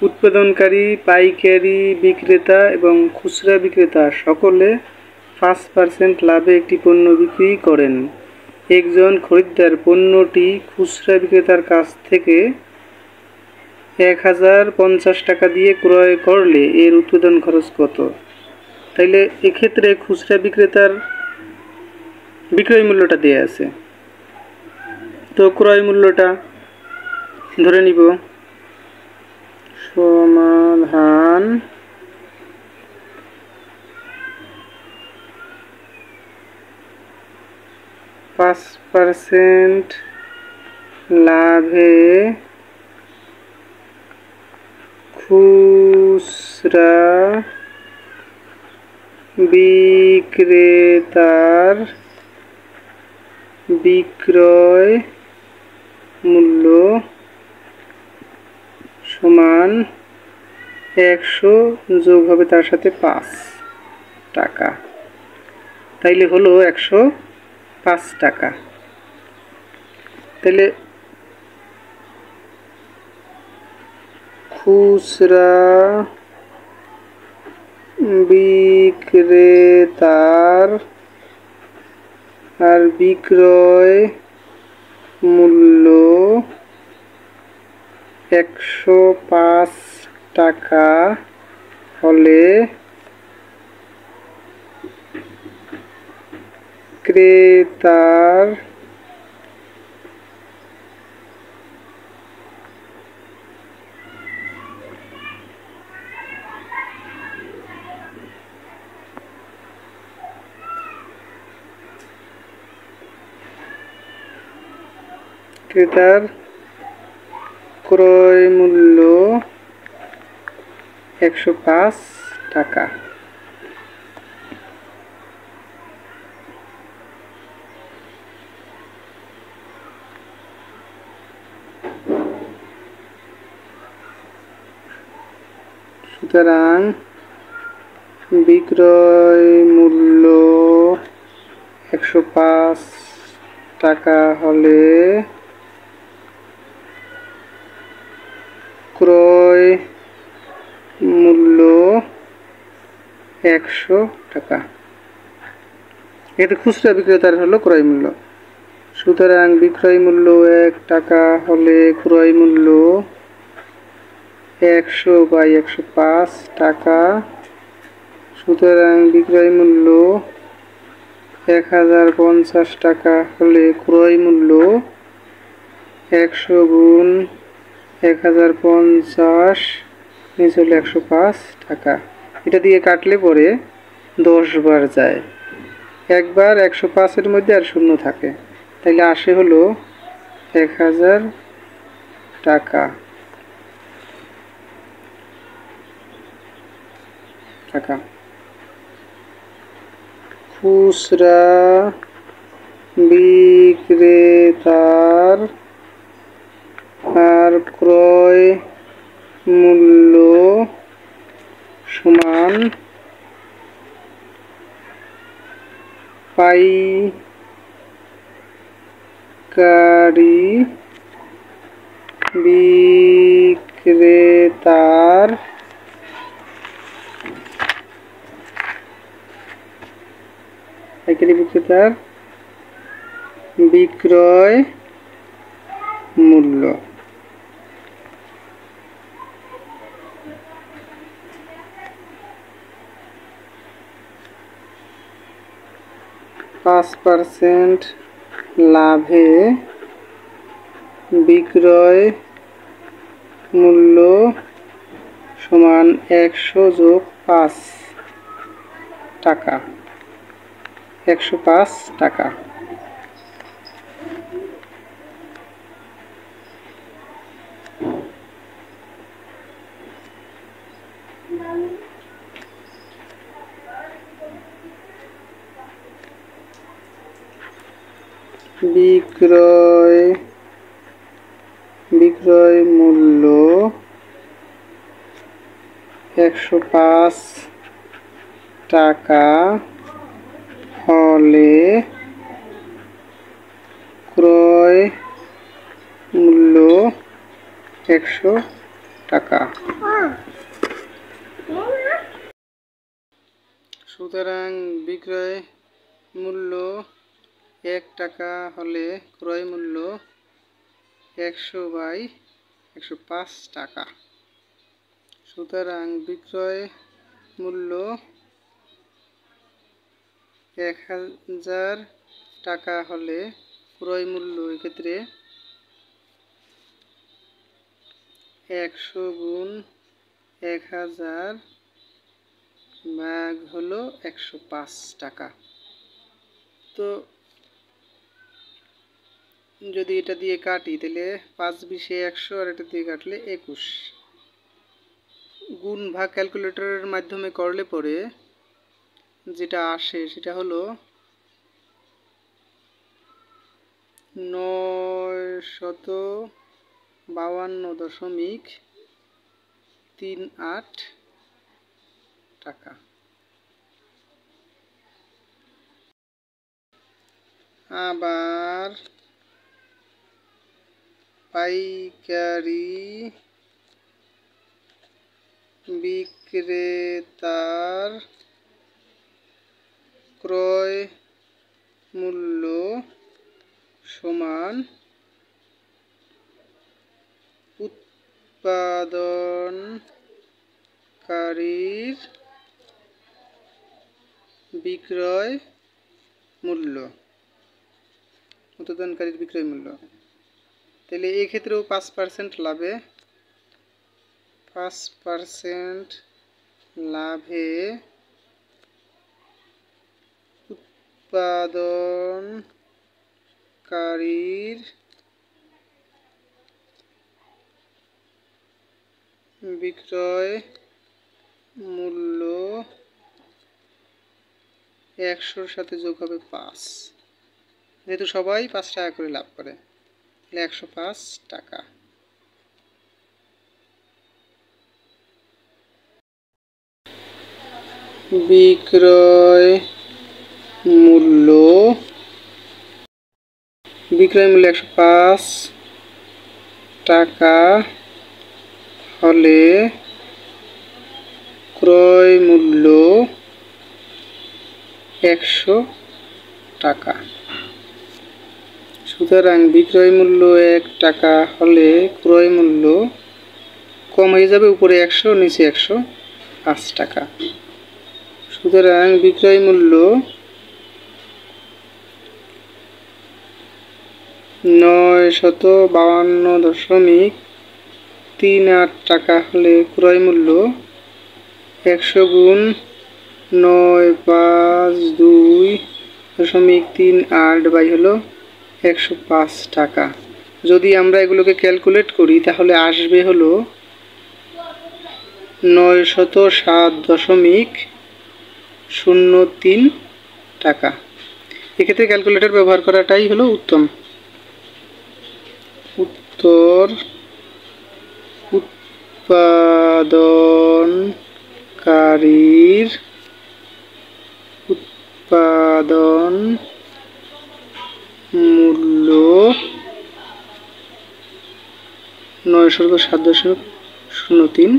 উৎপাদনকারী, পাইকারি বিক্রেতা এবং খুচরা বিক্রেতা সকলে 5% লাভে একটি পণ্য বিক্রি করেন। একজন খরিদ্দার পণ্যটি খুচরা বিক্রেতার কাছ থেকে 1050 টাকা দিয়ে ক্রয় করলে এর উৎপাদন খরচ কত? তাইলে এক্ষেত্রে খুচরা বিক্রেতার বিক্রয় মূল্যটা দেয়া আছে, তো ক্রয় মূল্যটা ধরে নিব। সমাধান %, লাভে খুচরা বিক্রেতার বিক্রয় মূল্য সমান 100 যোগ হবে তার সাথে 5 টাকা, তাইলে হলো 105 টাকা। তাইলে খুচরা বিক্রেতার আর বিক্রয় মূল্য 105 টাকা হলে ক্রেতার ক্রয় মূল্য 105 টাকা। সুতরাং বিক্রয় মূল্য 105 টাকা হলে ক্রয় মূল্য 100 টাকা। এটা খুচরা বিক্রেতার হলো ক্রয় মূল্য। সুতরাং বিক্রয় মূল্য 1 টাকা হলে ক্রয় মূল্য 100/105 টাকা। সুতরাং বিক্রয় মূল্য 1050 টাকা হলে ক্রয় মূল্য 100 গুণ 1050 নিচে হলো 105 টাকা। এটা দিয়ে কাটলে পরে 10 বার যায়, একবার 105-এর মধ্যে আর শূন্য থাকে, তাইলে আসে হলো 1000 টাকা। খুচরা বিক্রেতার আর ক্রয় মূল্য সমান পাইকারি বিক্রেতার বিক্রয় মূল্য। 5% লাভে বিক্রয় মূল্য সমান 100 যোগ 5 টাকা, 105 টাকা। বিক্রয় মূল্য 105 টাকা হলে ক্রয় মূল্য 100 টাকা। সুতরাং বিক্রয় মূল্য 1 টাকা হলে ক্রয় মূল্য 100/105 টাকা। সুতরাং বিক্রয় মূল্য 1000 টাকা হলে ক্রয় মূল্য এক্ষেত্রে 100 গুণ 1000 ভাগ হলো 105 টাকা। তো যদি এটা দিয়ে কাটি তাহলে 5 20 100 আর এটা দিয়ে কাটলে 21। গুণ ভাগ ক্যালকুলেটরের মাধ্যমে করলে পরে যেটা আসে সেটা হলো 952.38 টাকা। আবার পাইকারি বিক্রেতার ক্রয় মূল্য সমান উৎপাদনকারীর বিক্রয় মূল্য। তাহলে এই ক্ষেত্রেও 5% লাভে 5% লাভে উৎপাদনকারীর বিক্রয় মূল্য 100-র সাথে যোগ হবে 5, যেহেতু সবাই 5 টাকা করে লাভ করে, 105 টাকা। বিক্রয় মূল্য 105 টাকা হলে ক্রয় মূল্য 100 টাকা। সুতরাং বিক্রয় মূল্য 1 টাকা হলে ক্রয় মূল্য কম হয়ে যাবে, উপরে 100 নিচে 105 টাকা। সুতরাং বিক্রয় মূল্য 952.38 টাকা হলে ক্রয় মূল্য 100 গুণ 952.38 বাই হলো 105 টাকা। যদি আমরা এগুলোকে ক্যালকুলেট করি তাহলে আসবে হলো 907.03 টাকা। এক্ষেত্রে ক্যালকুলেটর ব্যবহার করাটাই হলো উত্তম। উত্তর উৎপাদনকারীর উৎপাদন মূল্য 907.03